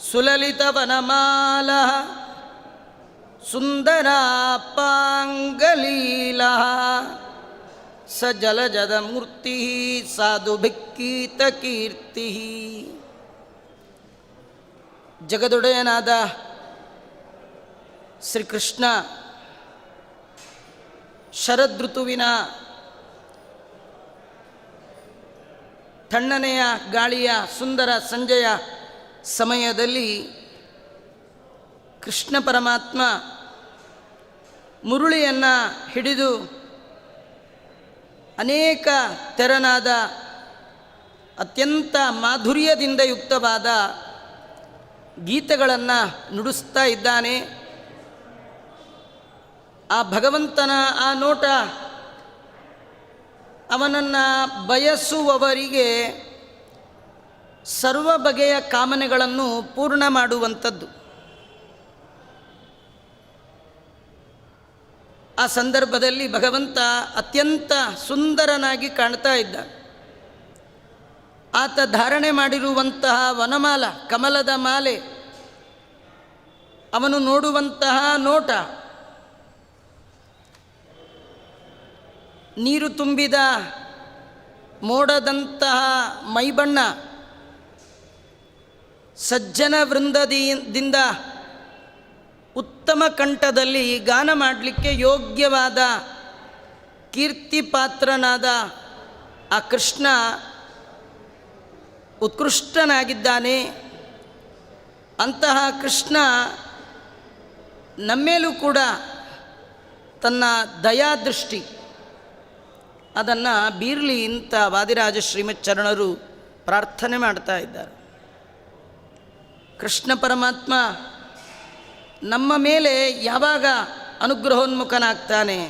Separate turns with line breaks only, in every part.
ಸುಲಲಿತವನಮಾಲಃ ಸುಂದರಾಪಾಂಗಲೀಲಃ ಸ ಜಲಜದಮೂರ್ತಿ ಸಾಧುಭಿಕ್ಕೀತಕೀರ್ತಿ. ಜಗದೊಡೆಯನಾದ ಶ್ರೀಕೃಷ್ಣ ಶರದೃತುವಿನ ತಣ್ಣನೆಯ ಗಾಳಿಯ ಸುಂದರ ಸಂಜೆಯ ಸಮಯದಲ್ಲಿ ಕೃಷ್ಣ ಪರಮಾತ್ಮ ಮುರುಳಿಯನ್ನು ಹಿಡಿದು ಅನೇಕ ತೆರನಾದ ಅತ್ಯಂತ ಮಾಧುರ್ಯದಿಂದ ಯುಕ್ತವಾದ ಗೀತೆಗಳನ್ನು ನುಡಿಸ್ತಾ ಇದ್ದಾನೆ. ಆ ಭಗವಂತನ ಆ ನೋಟ ಅವನನ್ನು ಬಯಸುವವರಿಗೆ ಸರ್ವ ಬಗೆಯ ಕಾಮನೆಗಳನ್ನು ಪೂರ್ಣ ಮಾಡುವಂಥದ್ದು. ಆ ಸಂದರ್ಭದಲ್ಲಿ ಭಗವಂತ ಅತ್ಯಂತ ಸುಂದರನಾಗಿ ಕಾಣ್ತಾ ಇದ್ದ. ಆತ ಧಾರಣೆ ಮಾಡಿರುವಂತಹ ವನಮಾಲ, ಕಮಲದ ಮಾಲೆ, ಅವನು ನೋಡುವಂತಹ ನೋಟ, ನೀರು ತುಂಬಿದ ಮೋಡದಂತಹ ಮೈಬಣ್ಣ, ಸಜ್ಜನ ವೃಂದದಿಂದ ಉತ್ತಮ ಕಂಠದಲ್ಲಿ ಗಾನ ಮಾಡಲಿಕ್ಕೆ ಯೋಗ್ಯವಾದ ಕೀರ್ತಿ ಪಾತ್ರನಾದ ಆ ಕೃಷ್ಣ ಉತ್ಕೃಷ್ಟನಾಗಿದ್ದಾನೆ. ಅಂತಹ ಕೃಷ್ಣ ನಮ್ಮೇಲೂ ಕೂಡ ತನ್ನ ದಯಾದೃಷ್ಟಿ ಅದನ್ನು ಬೀರಲಿ ಅಂತ ವಾದಿರಾಜ ಶ್ರೀಮಚ್ಚರಣರು ಪ್ರಾರ್ಥನೆ ಮಾಡ್ತಾ ಇದ್ದಾರೆ. ಕೃಷ್ಣ ಪರಮಾತ್ಮ ನಮ್ಮ ಮೇಲೆ ಯಾವಾಗ ಅನುಗ್ರಹೋನ್ಮುಖನಾಗ್ತಾನೆ,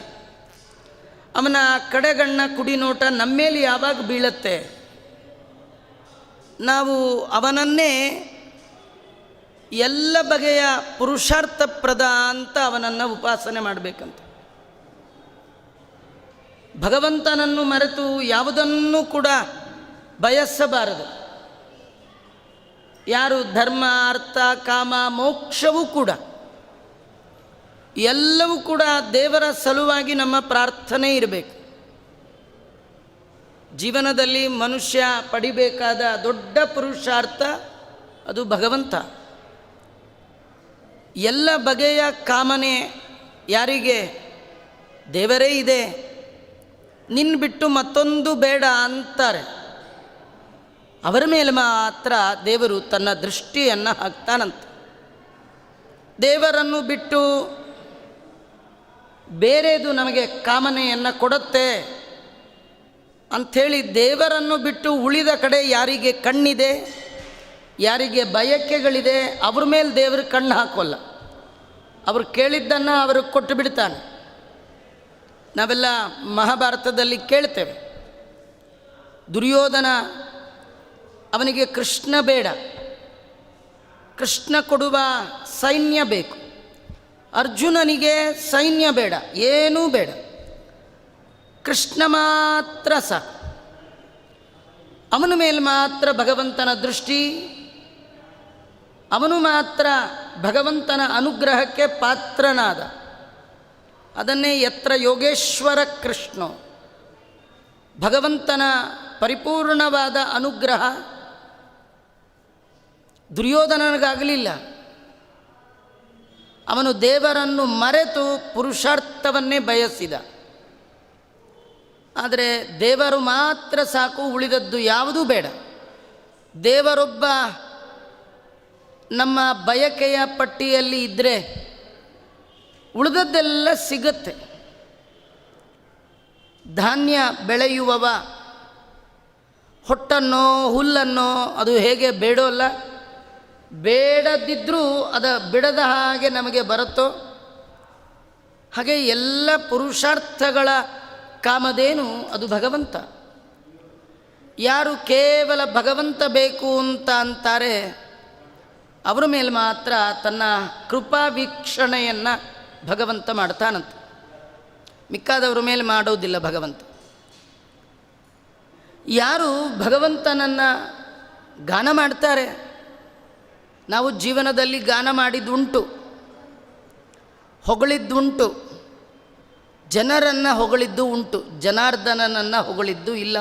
ಅವನ ಕಡೆಗಣ್ಣ ಕುಡಿನೋಟ ನಮ್ಮ ಮೇಲೆ ಯಾವಾಗ ಬೀಳುತ್ತೆ, ನಾವು ಅವನನ್ನೇ ಎಲ್ಲ ಬಗೆಯ ಪುರುಷಾರ್ಥಪ್ರದ ಅಂತ ಅವನನ್ನು ಉಪಾಸನೆ ಮಾಡಬೇಕಂತ. ಭಗವಂತನನ್ನು ಮರೆತು ಯಾವುದನ್ನೂ ಕೂಡ ಬಯಸಬಾರದು. ಯಾರು ಧರ್ಮ, ಅರ್ಥ, ಕಾಮ, ಮೋಕ್ಷವೂ ಕೂಡ ಎಲ್ಲವೂ ಕೂಡ ದೇವರ ಸಲುವಾಗಿ ನಮ್ಮ ಪ್ರಾರ್ಥನೆ ಇರಬೇಕು. ಜೀವನದಲ್ಲಿ ಮನುಷ್ಯ ಪಡಿಬೇಕಾದ ದೊಡ್ಡ ಪುರುಷಾರ್ಥ ಅದು ಭಗವಂತ. ಎಲ್ಲ ಬಗೆಯ ಕಾಮನೆ ಯಾರಿಗೆ? ದೇವರೇ ಇದೆ, ನಿನ್ನ ಬಿಟ್ಟು ಮತ್ತೊಂದು ಬೇಡ ಅಂತಾರೆ. ಅವರ ಮೇಲೆ ಮಾತ್ರ ದೇವರು ತನ್ನ ದೃಷ್ಟಿಯನ್ನು ಹಾಕ್ತಾನಂತೆ. ದೇವರನ್ನು ಬಿಟ್ಟು ಬೇರೆದು ನಮಗೆ ಕಾಮನೆಯನ್ನು ಕೊಡುತ್ತೆ ಅಂಥೇಳಿ ದೇವರನ್ನು ಬಿಟ್ಟು ಉಳಿದ ಕಡೆ ಯಾರಿಗೆ ಕಣ್ಣಿದೆ, ಯಾರಿಗೆ ಬಯಕೆಗಳಿದೆ, ಅವ್ರ ಮೇಲೆ ದೇವರು ಕಣ್ಣು ಹಾಕೋಲ್ಲ. ಅವರು ಕೇಳಿದ್ದನ್ನು ಅವ್ರಿಗೆ ಕೊಟ್ಟು ಬಿಡ್ತಾನೆ. ನಾವೆಲ್ಲ ಮಹಾಭಾರತದಲ್ಲಿ ಕೇಳ್ತೇವೆ, ದುರ್ಯೋಧನ ಅವನಿಗೆ ಕೃಷ್ಣ ಬೇಡ, ಕೃಷ್ಣ ಕೊಡುವ ಸೈನ್ಯ ಬೇಕು. ಅರ್ಜುನನಿಗೆ ಸೈನ್ಯ ಬೇಡ, ಏನೂ ಬೇಡ, ಕೃಷ್ಣ ಮಾತ್ರ ಸಾಕು. ಅವನ ಮೇಲೆ ಮಾತ್ರ ಭಗವಂತನ ದೃಷ್ಟಿ, ಅವನು ಮಾತ್ರ ಭಗವಂತನ ಅನುಗ್ರಹಕ್ಕೆ ಪಾತ್ರನಾದ. ಅದನ್ನೇ ಯತ್ರ ಯೋಗೇಶ್ವರ ಕೃಷ್ಣೋ, ಭಗವಂತನ ಪರಿಪೂರ್ಣವಾದ ಅನುಗ್ರಹ ದುರ್ಯೋಧನನಿಗಾಗಲಿಲ್ಲ. ಅವನು ದೇವರನ್ನು ಮರೆತು ಪುರುಷಾರ್ಥವನ್ನೇ ಬಯಸಿದ. ಆದರೆ ದೇವರು ಮಾತ್ರ ಸಾಕು, ಉಳಿದದ್ದು ಯಾವುದೂ ಬೇಡ. ದೇವರೊಬ್ಬ ನಮ್ಮ ಬಯಕೆಯ ಪಟ್ಟಿಯಲ್ಲಿ ಇದ್ದರೆ ಉಳಿದದ್ದೆಲ್ಲ ಸಿಗುತ್ತೆ. ಧಾನ್ಯ ಬೆಳೆಯುವವ ಹೊಟ್ಟನ್ನೋ ಹುಲ್ಲನ್ನೋ ಅದು ಹೇಗೆ ಬೇಡೋಲ್ಲ, ಬೇಡದಿದ್ದರೂ ಬಿಡದ ಹಾಗೆ ನಮಗೆ ಬರುತ್ತೋ ಹಾಗೆ ಎಲ್ಲ ಪುರುಷಾರ್ಥಗಳ ಕಾಮಧೇನು ಅದು ಭಗವಂತ. ಯಾರು ಕೇವಲ ಭಗವಂತ ಬೇಕು ಅಂತ ಅಂತಾರೆ ಅವರ ಮೇಲೆ ಮಾತ್ರ ತನ್ನ ಕೃಪಾ ವೀಕ್ಷಣೆಯನ್ನು ಭಗವಂತ ಮಾಡ್ತಾನಂತೆ. ಮಿಕ್ಕಾದವ್ರ ಮೇಲೆ ಮಾಡೋದಿಲ್ಲ ಭಗವಂತ. ಯಾರು ಭಗವಂತನನ್ನು ಗಾನ ಮಾಡ್ತಾರೆ ನಾವು ಜೀವನದಲ್ಲಿ ಗಾನ ಮಾಡಿದ್ದುಂಟು, ಹೊಗಳಿದ್ದುಂಟು, ಜನರನ್ನು ಹೊಗಳಿದ್ದು ಉಂಟು, ಜನಾರ್ದನನನ್ನು ಹೊಗಳಿದ್ದು ಇಲ್ಲ.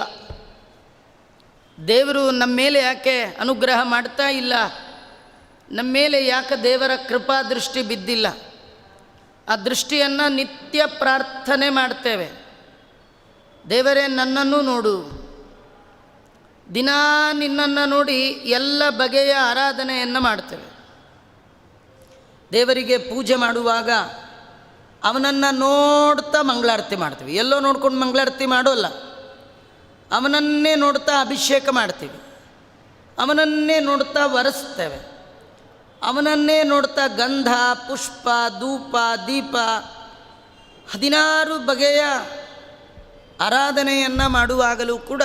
ದೇವರು ನಮ್ಮ ಮೇಲೆ ಯಾಕೆ ಅನುಗ್ರಹ ಮಾಡ್ತಾ ಇಲ್ಲ, ನಮ್ಮ ಮೇಲೆ ಯಾಕೆ ದೇವರ ಕೃಪಾ ದೃಷ್ಟಿ ಬಿದ್ದಿಲ್ಲ, ಆ ದೃಷ್ಟಿಯನ್ನು ನಿತ್ಯ ಪ್ರಾರ್ಥನೆ ಮಾಡ್ತೇವೆ. ದೇವರೇ ನನ್ನನ್ನು ನೋಡು, ದಿನಾ ನಿನ್ನನ್ನು ನೋಡಿ ಎಲ್ಲ ಬಗೆಯ ಆರಾಧನೆಯನ್ನು ಮಾಡ್ತೇವೆ. ದೇವರಿಗೆ ಪೂಜೆ ಮಾಡುವಾಗ ಅವನನ್ನು ನೋಡ್ತಾ ಮಂಗಳಾರತಿ ಮಾಡ್ತೀವಿ. ಎಲ್ಲೋ ನೋಡ್ಕೊಂಡು ಮಂಗಳಾರತಿ ಮಾಡೋಲ್ಲ, ಅವನನ್ನೇ ನೋಡ್ತಾ ಅಭಿಷೇಕ ಮಾಡ್ತೀವಿ, ಅವನನ್ನೇ ನೋಡ್ತಾ ವರೆಸ್ತೇವೆ, ಅವನನ್ನೇ ನೋಡ್ತಾ ಗಂಧ, ಪುಷ್ಪ, ಧೂಪ, ದೀಪ 16 ಬಗೆಯ ಆರಾಧನೆಯನ್ನು ಮಾಡುವಾಗಲೂ ಕೂಡ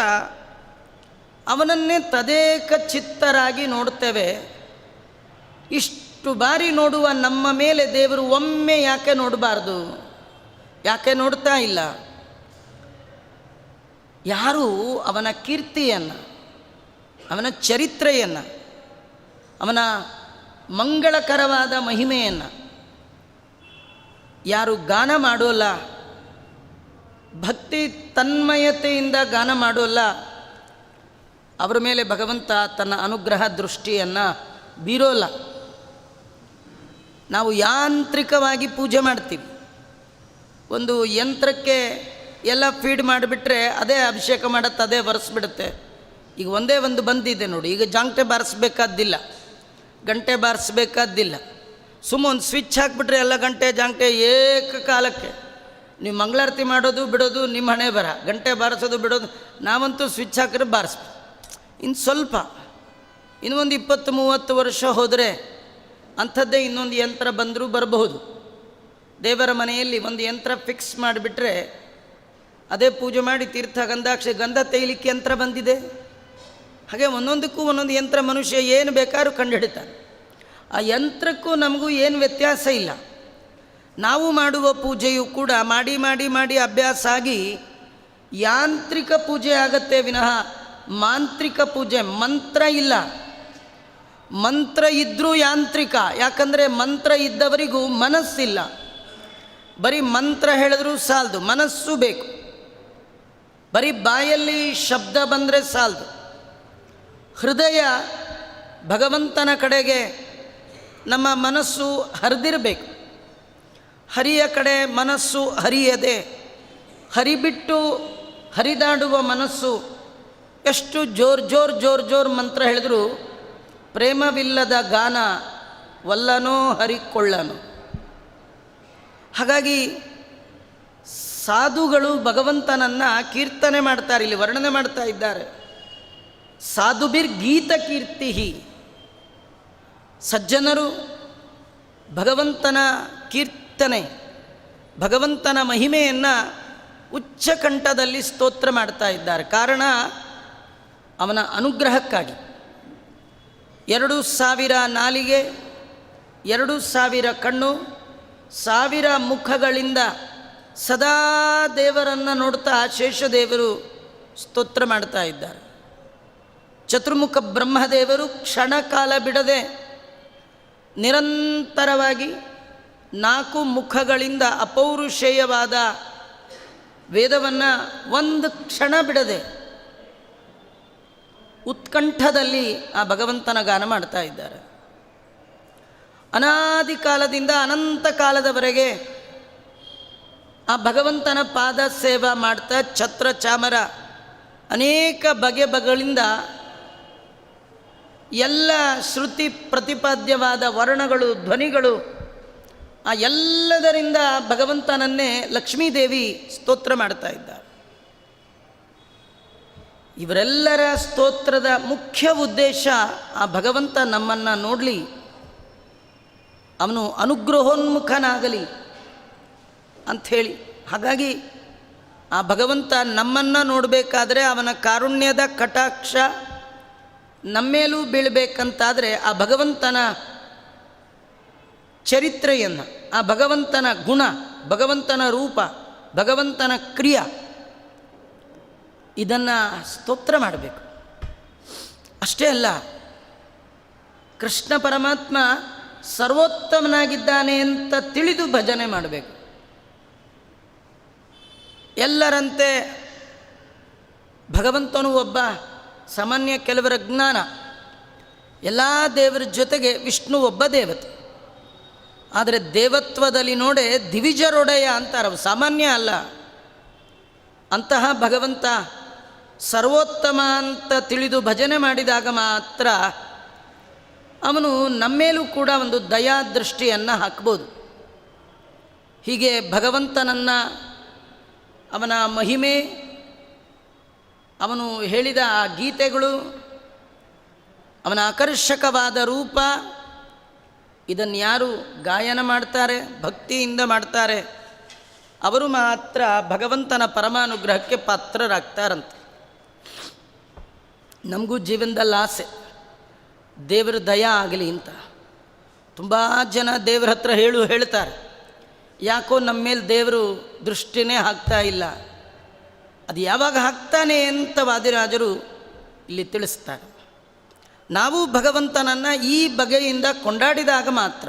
ಅವನನ್ನೇ ತದೇಕ ಚಿತ್ತರಾಗಿ ನೋಡ್ತೇವೆ. ಇಷ್ಟು ಬಾರಿ ನೋಡುವ ನಮ್ಮ ಮೇಲೆ ದೇವರು ಒಮ್ಮೆ ಯಾಕೆ ನೋಡಬಾರ್ದು, ಯಾಕೆ ನೋಡ್ತಾ ಇಲ್ಲ? ಯಾರು ಅವನ ಕೀರ್ತಿಯನ್ನು, ಅವನ ಚರಿತ್ರೆಯನ್ನು, ಅವನ ಮಂಗಳಕರವಾದ ಮಹಿಮೆಯನ್ನು ಯಾರು ಗಾನ ಮಾಡೋಲ್ಲ, ಭಕ್ತಿ ತನ್ಮಯತೆಯಿಂದ ಗಾನ ಮಾಡೋಲ್ಲ, ಅವರ ಮೇಲೆ ಭಗವಂತ ತನ್ನ ಅನುಗ್ರಹ ದೃಷ್ಟಿಯನ್ನು ಬೀರೋಲ್ಲ. ನಾವು ಯಾಂತ್ರಿಕವಾಗಿ ಪೂಜೆ ಮಾಡ್ತೀವಿ. ಒಂದು ಯಂತ್ರಕ್ಕೆ ಎಲ್ಲ ಫೀಡ್ ಮಾಡಿಬಿಟ್ರೆ ಅದೇ ಅಭಿಷೇಕ ಮಾಡುತ್ತೆ, ಅದೇ ಒರೆಸ್ಬಿಡುತ್ತೆ. ಈಗ ಒಂದೇ ಒಂದು ಬಂದಿದೆ ನೋಡಿ, ಈಗ ಜಾಂಗ್ಟೆ ಬಾರಿಸ್ಬೇಕಾದ್ದಿಲ್ಲ, ಗಂಟೆ ಬಾರಿಸ್ಬೇಕಾದ್ದಿಲ್ಲ, ಒಂದು ಸ್ವಿಚ್ ಹಾಕಿಬಿಟ್ರೆ ಎಲ್ಲ ಗಂಟೆ ಜಾಂಗ್ಟೆ ಏಕಕಾಲಕ್ಕೆ. ನೀವು ಮಂಗಳಾರತಿ ಮಾಡೋದು ಬಿಡೋದು ನಿಮ್ಮ ಹಣೆ ಬರ, ಗಂಟೆ ಬಾರಿಸೋದು ಬಿಡೋದು, ನಾವಂತೂ ಸ್ವಿಚ್ ಹಾಕಿದ್ರೆ ಬಾರಿಸ್ಬೇಕು. ಇನ್ನು ಸ್ವಲ್ಪ ಇನ್ನೊಂದು 20-30 ವರ್ಷ ಹೋದರೆ ಅಂಥದ್ದೇ ಇನ್ನೊಂದು ಯಂತ್ರ ಬಂದರೂ ಬರಬಹುದು. ದೇವರ ಮನೆಯಲ್ಲಿ ಒಂದು ಯಂತ್ರ ಫಿಕ್ಸ್ ಮಾಡಿಬಿಟ್ರೆ ಅದೇ ಪೂಜೆ ಮಾಡಿ ತೀರ್ಥ ಗಂಧಾಕ್ಷಿ ಗಂಧ ತೈಲಿಕ್ಕೆ ಯಂತ್ರ ಬಂದಿದೆ. ಹಾಗೆ ಒಂದೊಂದಕ್ಕೂ ಒಂದೊಂದು ಯಂತ್ರ ಮನುಷ್ಯ ಏನು ಬೇಕಾದ್ರೂ ಕಂಡುಹಿಡಿತಾನೆ. ಆ ಯಂತ್ರಕ್ಕೂ ನಮಗೂ ಏನು ವ್ಯತ್ಯಾಸ ಇಲ್ಲ. ನಾವು ಮಾಡುವ ಪೂಜೆಯು ಕೂಡ ಮಾಡಿ ಮಾಡಿ ಮಾಡಿ ಅಭ್ಯಾಸ ಆಗಿ ಯಾಂತ್ರಿಕ ಪೂಜೆ ಆಗತ್ತೆ ವಿನಃ ಮಾಂತ್ರಿಕ ಪೂಜೆ. ಮಂತ್ರ ಇಲ್ಲ, ಮಂತ್ರ ಇದ್ದರೂ ಯಾಂತ್ರಿಕ. ಯಾಕಂದರೆ ಮಂತ್ರ ಇದ್ದವರಿಗೂ ಮನಸ್ಸಿಲ್ಲ. ಬರೀ ಮಂತ್ರ ಹೇಳಿದ್ರೂ ಸಾಲದು, ಮನಸ್ಸು ಬೇಕು. ಬರೀ ಬಾಯಲ್ಲಿ ಶಬ್ದ ಬಂದರೆ ಸಾಲದು, ಹೃದಯ ಭಗವಂತನ ಕಡೆಗೆ ನಮ್ಮ ಮನಸ್ಸು ಹರಿದಿರಬೇಕು. ಹರಿಯ ಕಡೆ ಮನಸ್ಸು ಹರಿಯದೆ ಹರಿಬಿಟ್ಟು ಹರಿದಾಡುವ ಮನಸ್ಸು ಎಷ್ಟು ಜೋರ್ ಮಂತ್ರ ಹೇಳಿದ್ರು ಪ್ರೇಮವಿಲ್ಲದ ಗಾನ ವಲ್ಲನೋ ಹರಿಕೊಳ್ಳನು. ಹಾಗಾಗಿ ಸಾಧುಗಳು ಭಗವಂತನನ್ನು ಕೀರ್ತನೆ ಮಾಡ್ತಾರೆ, ಇಲ್ಲಿ ವರ್ಣನೆ ಮಾಡ್ತಾ ಇದ್ದಾರೆ. ಸಾಧುಬಿರ್ ಗೀತ ಕೀರ್ತಿ. ಸಜ್ಜನರು ಭಗವಂತನ ಕೀರ್ತನೆ, ಭಗವಂತನ ಮಹಿಮೆಯನ್ನು ಉಚ್ಚಕಂಠದಲ್ಲಿ ಸ್ತೋತ್ರ ಮಾಡ್ತಾ ಇದ್ದಾರೆ. ಕಾರಣ ಅವನ ಅನುಗ್ರಹಕ್ಕಾಗಿ. 2000 ನಾಲಿಗೆ, 2000 ಕಣ್ಣು, 1000 ಮುಖಗಳಿಂದ ಸದಾ ದೇವರನ್ನು ನೋಡ್ತಾ ಶೇಷದೇವರು ಸ್ತೋತ್ರ ಮಾಡ್ತಾ ಇದ್ದಾರೆ. ಚತುರ್ಮುಖ ಬ್ರಹ್ಮದೇವರು ಕ್ಷಣಕಾಲ ಬಿಡದೆ ನಿರಂತರವಾಗಿ 4 ಮುಖಗಳಿಂದ ಅಪೌರುಷೇಯವಾದ ವೇದವನ್ನು ಒಂದು ಕ್ಷಣ ಬಿಡದೆ ಉತ್ಕಂಠದಲ್ಲಿ ಆ ಭಗವಂತನ ಗಾನ ಮಾಡ್ತಾ ಇದ್ದಾರೆ. ಅನಾದಿ ಕಾಲದಿಂದ ಅನಂತ ಕಾಲದವರೆಗೆ ಆ ಭಗವಂತನ ಪಾದ ಸೇವಾ ಮಾಡ್ತಾ ಛತ್ರ ಚಾಮರ ಅನೇಕ ಬಗೆಗಳಿಂದ ಎಲ್ಲ ಶ್ರುತಿ ಪ್ರತಿಪಾದ್ಯವಾದ ವರ್ಣಗಳು, ಧ್ವನಿಗಳು, ಆ ಎಲ್ಲದರಿಂದ ಭಗವಂತನನ್ನೇ ಲಕ್ಷ್ಮೀದೇವಿ ಸ್ತೋತ್ರ ಮಾಡ್ತಾ ಇದ್ದಾರೆ. ಇವರೆಲ್ಲರ ಸ್ತೋತ್ರದ ಮುಖ್ಯ ಉದ್ದೇಶ ಆ ಭಗವಂತ ನಮ್ಮನ್ನು ನೋಡಲಿ, ಅವನು ಅನುಗ್ರಹೋನ್ಮುಖನಾಗಲಿ ಅಂಥೇಳಿ. ಹಾಗಾಗಿ ಆ ಭಗವಂತ ನಮ್ಮನ್ನು ನೋಡಬೇಕಾದ್ರೆ ಅವನ ಕಾರುಣ್ಯದ ಕಟಾಕ್ಷ ನಮ್ಮೇಲೂ ಬೀಳಬೇಕಂತಾದರೆ ಆ ಭಗವಂತನ ಚರಿತ್ರೆಯನ್ನು, ಆ ಭಗವಂತನ ಗುಣ, ಭಗವಂತನ ರೂಪ, ಭಗವಂತನ ಕ್ರಿಯೆ ಇದನ್ನು ಸ್ತೋತ್ರ ಮಾಡಬೇಕು. ಅಷ್ಟೇ ಅಲ್ಲ, ಕೃಷ್ಣ ಪರಮಾತ್ಮ ಸರ್ವೋತ್ತಮನಾಗಿದ್ದಾನೆ ಅಂತ ತಿಳಿದು ಭಜನೆ ಮಾಡಬೇಕು. ಎಲ್ಲರಂತೆ ಭಗವಂತನು ಒಬ್ಬ, ಸಾಮಾನ್ಯ ಕೆಲವರ ಜ್ಞಾನ ಎಲ್ಲ ದೇವರ ಜೊತೆಗೆ ವಿಷ್ಣು ಒಬ್ಬ ದೇವತೆ. ಆದರೆ ದೇವತ್ವದಲ್ಲಿ ನೋಡೆ ದಿವಿಜರೊಡೆಯ ಅಂತಾರೆ, ಸಾಮಾನ್ಯ ಅಲ್ಲ. ಅಂತಹ ಭಗವಂತ ಸರ್ವೋತ್ತಮ ಅಂತ ತಿಳಿದು ಭಜನೆ ಮಾಡಿದಾಗ ಮಾತ್ರ ಅವನು ನಮ್ಮೇಲೂ ಕೂಡ ಒಂದು ದಯಾದೃಷ್ಟಿಯನ್ನು ಹಾಕ್ಬೋದು. ಹೀಗೆ ಭಗವಂತನನ್ನು, ಅವನ ಮಹಿಮೆ, ಅವನು ಹೇಳಿದ ಆ ಗೀತೆಗಳು, ಅವನ ಆಕರ್ಷಕವಾದ ರೂಪ, ಇದನ್ನು ಯಾರು ಗಾಯನ ಮಾಡ್ತಾರೆ, ಭಕ್ತಿಯಿಂದ ಮಾಡ್ತಾರೆ, ಅವರು ಮಾತ್ರ ಭಗವಂತನ ಪರಮಾನುಗ್ರಹಕ್ಕೆ ಪಾತ್ರರಾಗ್ತಾರಂತೆ. ನಮಗೂ ಜೀವನದಲ್ಲಿ ಆಸೆ, ದೇವರ ದಯ ಆಗಲಿ ಅಂತ. ತುಂಬ ಜನ ದೇವರ ಹತ್ರ ಹೇಳ್ತಾರೆ, ಯಾಕೋ ನಮ್ಮ ಮೇಲೆ ದೇವರು ದೃಷ್ಟಿನೇ ಹಾಕ್ತಾ ಇಲ್ಲ. ಅದು ಯಾವಾಗ ಹಾಕ್ತಾನೆ ಅಂತ ವಾದಿರಾಜರು ಇಲ್ಲಿ ತಿಳಿಸ್ತಾರೆ. ನಾವು ಭಗವಂತನನ್ನು ಈ ಬಗೆಯಿಂದ ಕೊಂಡಾಡಿದಾಗ ಮಾತ್ರ,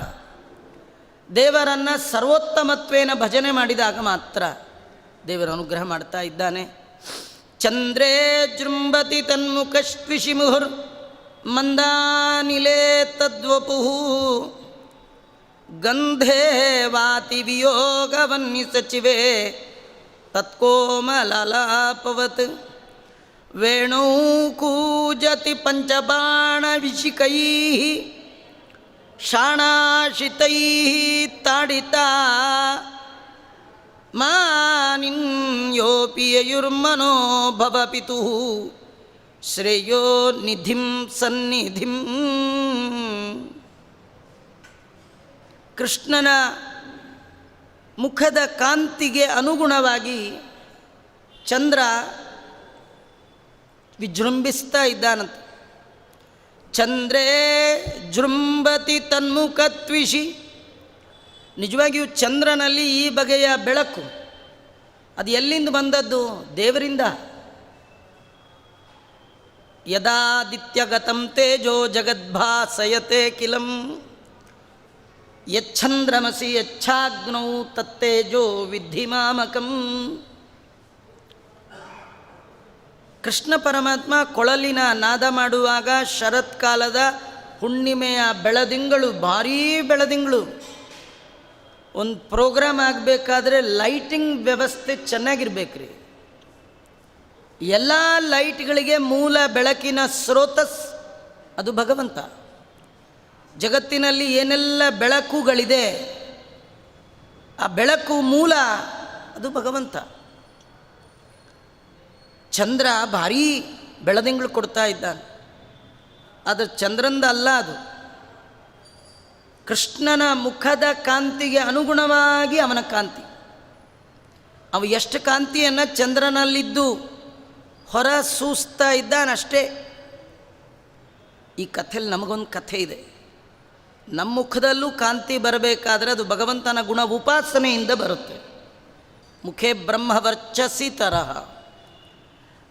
ದೇವರನ್ನು ಸರ್ವೋತ್ತಮತ್ವೇನ ಭಜನೆ ಮಾಡಿದಾಗ ಮಾತ್ರ ದೇವರ ಅನುಗ್ರಹ ಮಾಡ್ತಾ ಇದ್ದಾನೆ. ಚಂದ್ರೇ ಜೃಂಭತಿ ತನ್ಮುಖಶ್ವಿಷಿ ಮುಹುರ್ ಮಂದಾನಿಲೇ ತದ್ವಪುಃ ಗಂಧೇ ವಾತಿ ವಿಯೋಗವನ್ನಿ ಸಚಿವೆ ತತ್ಕೋಮಲಲಾಪವತ್ ವೇಣು ಕೂಜತಿ ಪಂಚಬಾಣವಿಶಿಕೈಃ ಶಾಣಾಶಿತೈಃ ತಾಡಿತಾ ಮಾನಿನ್ಯೋಪಿ ಯಯುರ್ಮನೋ ಭವ ಪಿತುಃ ಶ್ರೇಯೋ ನಿಧಿಂ ಸನ್ನಿಧಿಂ. ಕೃಷ್ಣನ ಮುಖದ ಕಾಂತಿಗೆ ಅನುಗುಣವಾಗಿ ಚಂದ್ರ ವಿಜೃಂಭಿಸ್ತಾ ಇದ್ದಾನಂತೆ. ಚಂದ್ರೇ ಜೃಂಭತಿ ತನ್ಮುಖತ್ವಿಷಿ. ನಿಜವಾಗಿಯೂ ಚಂದ್ರನಲ್ಲಿ ಈ ಬಗೆಯ ಬೆಳಕು ಅದು ಎಲ್ಲಿಂದ ಬಂದದ್ದು? ದೇವರಿಂದ. ಯದಾದಿತ್ಯಗತಂ ತೇಜೋ ಜಗದ್ಭಾಸಯತೆ ಕಿಲಂ ಯಚ್ಛಂದ್ರಮಸಿ ಯಚ್ಛಾಗ್ನೌ ತತ್ತೇಜೋ ವಿದ್ಧಿ ಮಾಮಕಂ. ಕೃಷ್ಣ ಪರಮಾತ್ಮ ಕೊಳಲಿನ ನಾದ ಮಾಡುವಾಗ ಶರತ್ಕಾಲದ ಹುಣ್ಣಿಮೆಯ ಬೆಳದಿಂಗಳು, ಭಾರೀ ಬೆಳದಿಂಗಳು. ಒಂದು ಪ್ರೋಗ್ರಾಮ್ ಆಗಬೇಕಾದ್ರೆ ಲೈಟಿಂಗ್ ವ್ಯವಸ್ಥೆ ಚೆನ್ನಾಗಿರ್ಬೇಕ್ರಿ. ಎಲ್ಲ ಲೈಟ್ಗಳಿಗೆ ಮೂಲ ಬೆಳಕಿನ ಸ್ರೋತಸ್ ಅದು ಭಗವಂತ. ಜಗತ್ತಿನಲ್ಲಿ ಏನೆಲ್ಲ ಬೆಳಕುಗಳಿದೆ, ಆ ಬೆಳಕು ಮೂಲ ಅದು ಭಗವಂತ. ಚಂದ್ರ ಭಾರೀ ಬೆಳದಿಂಗಳು ಕೊಡ್ತಾ ಇದ್ದಾನೆ, ಆದರೆ ಚಂದ್ರಂದ ಅಲ್ಲ ಅದು. ಕೃಷ್ಣನ ಮುಖದ ಕಾಂತಿಗೆ ಅನುಗುಣವಾಗಿ ಅವನ ಕಾಂತಿ. ಅವ ಎಷ್ಟು ಕಾಂತಿಯನ್ನು ಚಂದ್ರನಲ್ಲಿದ್ದು ಹೊರ ಸೂಸ್ತಾ ಇದ್ದಾನಷ್ಟೇ. ಈ ಕಥೆಯಲ್ಲಿ ನಮಗೊಂದು ಕಥೆ ಇದೆ. ನಮ್ಮ ಮುಖದಲ್ಲೂ ಕಾಂತಿ ಬರಬೇಕಾದ್ರೆ ಅದು ಭಗವಂತನ ಗುಣ ಉಪಾಸನೆಯಿಂದ ಬರುತ್ತೆ. ಮುಖೇ ಬ್ರಹ್ಮವರ್ಚಸಿ ತರಹ.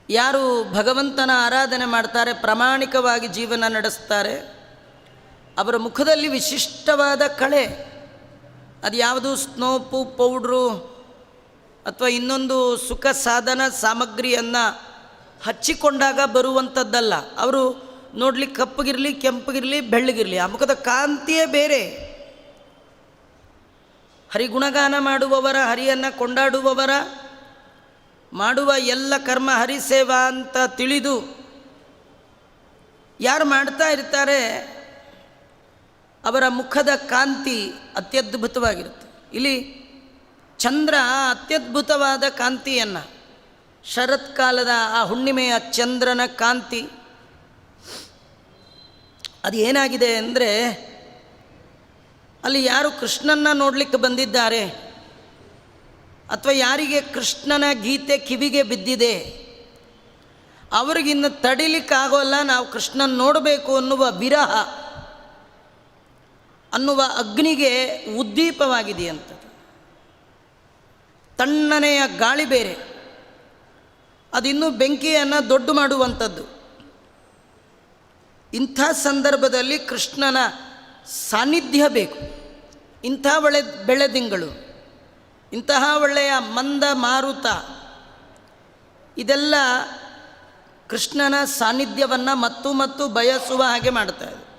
ಯಾರು ಭಗವಂತನ ಆರಾಧನೆ ಮಾಡ್ತಾರೆ, ಪ್ರಾಮಾಣಿಕವಾಗಿ ಜೀವನ ನಡೆಸ್ತಾರೆ, ಅವರ ಮುಖದಲ್ಲಿ ವಿಶಿಷ್ಟವಾದ ಕಳೆ, ಅದು ಯಾವುದು ಸ್ನೋಪು ಪೌಡ್ರು ಅಥವಾ ಇನ್ನೊಂದು ಸುಖ ಸಾಧನ ಸಾಮಗ್ರಿಯನ್ನು ಹಚ್ಚಿಕೊಂಡಾಗ ಬರುವಂಥದ್ದಲ್ಲ. ಅವರು ನೋಡ್ಲಿಕ್ಕೆ ಕಪ್ಪಗಿರಲಿ, ಕೆಂಪಗಿರಲಿ, ಬೆಳ್ಳಗಿರಲಿ, ಆ ಮುಖದ ಕಾಂತಿಯೇ ಬೇರೆ. ಹರಿಗುಣಗಾನ ಮಾಡುವವರ, ಹರಿಯನ್ನು ಕೊಂಡಾಡುವವರ ಮಾಡುವ ಎಲ್ಲ ಕರ್ಮ ಹರಿಸೇವಾ ಅಂತ ತಿಳಿದು ಯಾರು ಮಾಡ್ತಾ ಇರ್ತಾರೆ ಅವರ ಮುಖದ ಕಾಂತಿ ಅತ್ಯದ್ಭುತವಾಗಿರುತ್ತೆ. ಇಲ್ಲಿ ಚಂದ್ರ ಅತ್ಯದ್ಭುತವಾದ ಕಾಂತಿಯನ್ನು, ಶರತ್ಕಾಲದ ಆ ಹುಣ್ಣಿಮೆಯ ಚಂದ್ರನ ಕಾಂತಿ ಅದು ಏನಾಗಿದೆ ಅಂದರೆ, ಅಲ್ಲಿ ಯಾರು ಕೃಷ್ಣನ್ನ ನೋಡಲಿಕ್ಕೆ ಬಂದಿದ್ದಾರೆ ಅಥವಾ ಯಾರಿಗೆ ಕೃಷ್ಣನ ಗೀತೆ ಕಿವಿಗೆ ಬಿದ್ದಿದೆ ಅವ್ರಿಗಿನ್ನು ತಡಿಲಿಕ್ಕಾಗೋಲ್ಲ, ನಾವು ಕೃಷ್ಣನ ನೋಡಬೇಕು ಅನ್ನುವ ವಿರಹ ಅನ್ನುವ ಅಗ್ನಿಗೆ ಉದ್ದೀಪವಾಗಿದೆಯಂಥದ್ದು. ತಣ್ಣನೆಯ ಗಾಳಿ ಬೇರೆ, ಅದು ಇನ್ನೂ ಬೆಂಕಿಯನ್ನು ದೊಡ್ಡ ಮಾಡುವಂಥದ್ದು. ಇಂಥ ಸಂದರ್ಭದಲ್ಲಿ ಕೃಷ್ಣನ ಸಾನ್ನಿಧ್ಯ ಬೇಕು. ಇಂಥ ಬೆಳೆದಿಂಗಳು, ಇಂತಹ ಒಳ್ಳೆಯ ಮಂದ ಮಾರುತ, ಇದೆಲ್ಲ ಕೃಷ್ಣನ ಸಾನ್ನಿಧ್ಯವನ್ನು ಮತ್ತು ಬಯಸುವ ಹಾಗೆ ಮಾಡ್ತಾ ಇದೆ.